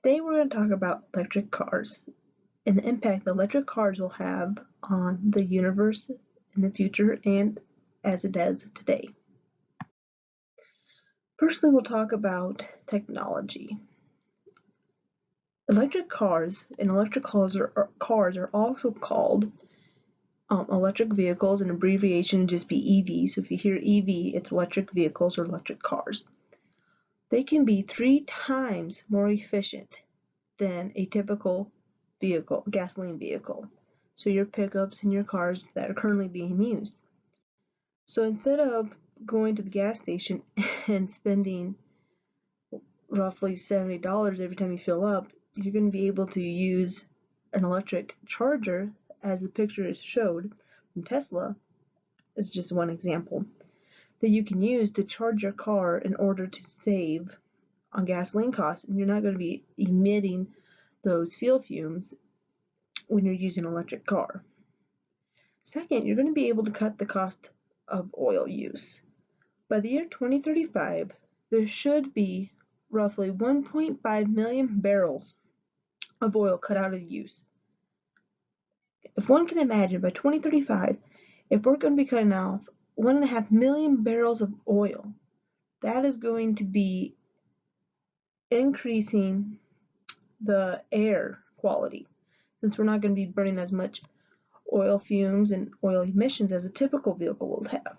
Today we're going to talk about electric cars and the impact that electric cars will have on the universe in the future and as it does today. Firstly, we'll talk about technology. Electric cars and electric cars are also called electric vehicles, and abbreviation would just be EV. So if you hear EV, it's electric vehicles or electric cars. They can be 3 times more efficient than a typical vehicle, gasoline vehicle. So your pickups and your cars that are currently being used. So instead of going to the gas station and spending roughly $70 every time you fill up, you're going to be able to use an electric charger, as the picture is showed from Tesla, is just one example, that you can use to charge your car in order to save on gasoline costs, and you're not going to be emitting those fuel fumes when you're using an electric car. Second, you're going to be able to cut the cost of oil use. By the year 2035, there should be roughly 1.5 million barrels of oil cut out of use. If one can imagine, by 2035, if we're going to be cutting off 1.5 million barrels of oil, that is going to be increasing the air quality, since we're not going to be burning as much oil fumes and oil emissions as a typical vehicle will have.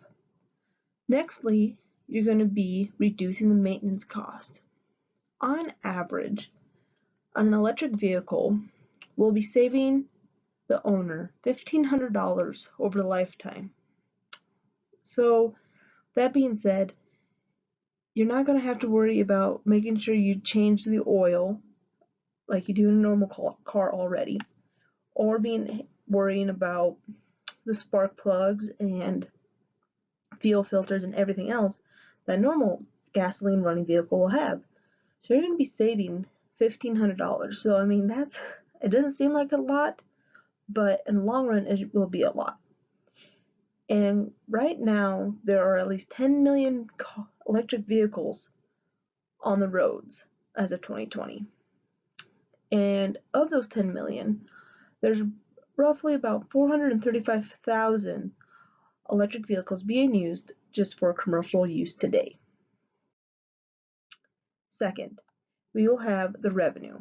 Nextly, you're going to be reducing the maintenance cost. On average, on an electric vehicle, we'll be saving the owner $1,500 over the lifetime. So that being said, you're not going to have to worry about making sure you change the oil like you do in a normal car already, or worrying about the spark plugs and fuel filters and everything else that a normal gasoline running vehicle will have. So you're going to be saving $1,500. So I mean, it doesn't seem like a lot, but in the long run it will be a lot. And right now there are at least 10 million electric vehicles on the roads as of 2020. And of those 10 million, there's roughly about 435,000 electric vehicles being used just for commercial use today. Second, we will have the revenue.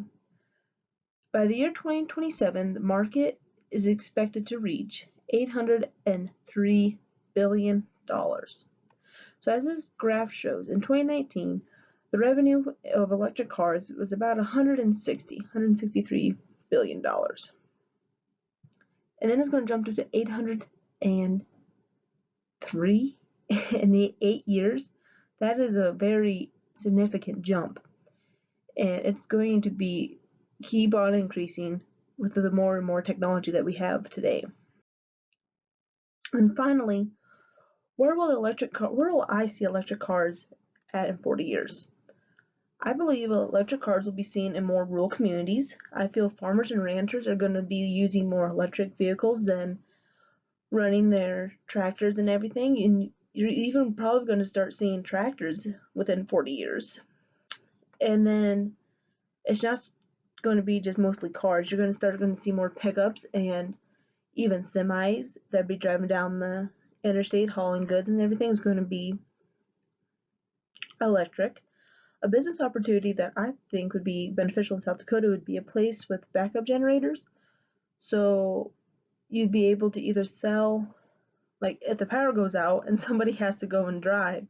By the year 2027, the market is expected to reach $803 billion. So as this graph shows, in 2019, the revenue of electric cars was about $163 billion. And then it's going to jump to 803 in the 8 years. That is a very significant jump. And it's going to be keep on increasing with the more and more technology that we have today. And finally, where will I see electric cars at in 40 years? I believe electric cars will be seen in more rural communities. I feel farmers and ranchers are going to be using more electric vehicles than running their tractors and everything. And you're even probably going to start seeing tractors within 40 years. And then it's not going to be just mostly cars. You're going to see more pickups and even semis that be driving down the interstate hauling goods, and everything is going to be electric. A business opportunity that I think would be beneficial in South Dakota would be a place with backup generators. So you'd be able to either sell, like if the power goes out and somebody has to go and drive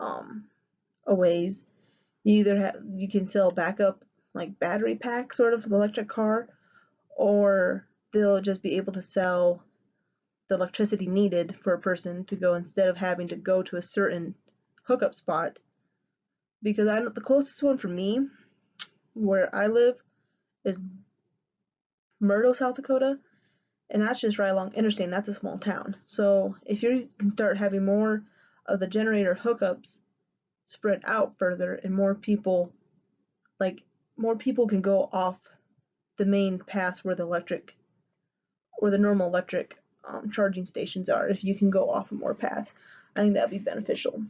a ways, you can sell backup like battery pack sort of electric car, or they'll just be able to sell the electricity needed for a person to go instead of having to go to a certain hookup spot. Because the closest one for me, where I live, is Murdo, South Dakota, and that's just right along interstate, and that's a small town. So if you can start having more of the generator hookups spread out further, and more people can go off the main paths where the normal electric charging stations are. If you can go off of more paths, I think that'd be beneficial.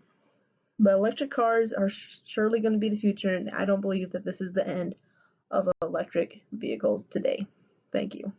But electric cars are surely going to be the future, and I don't believe that this is the end of electric vehicles today. Thank you.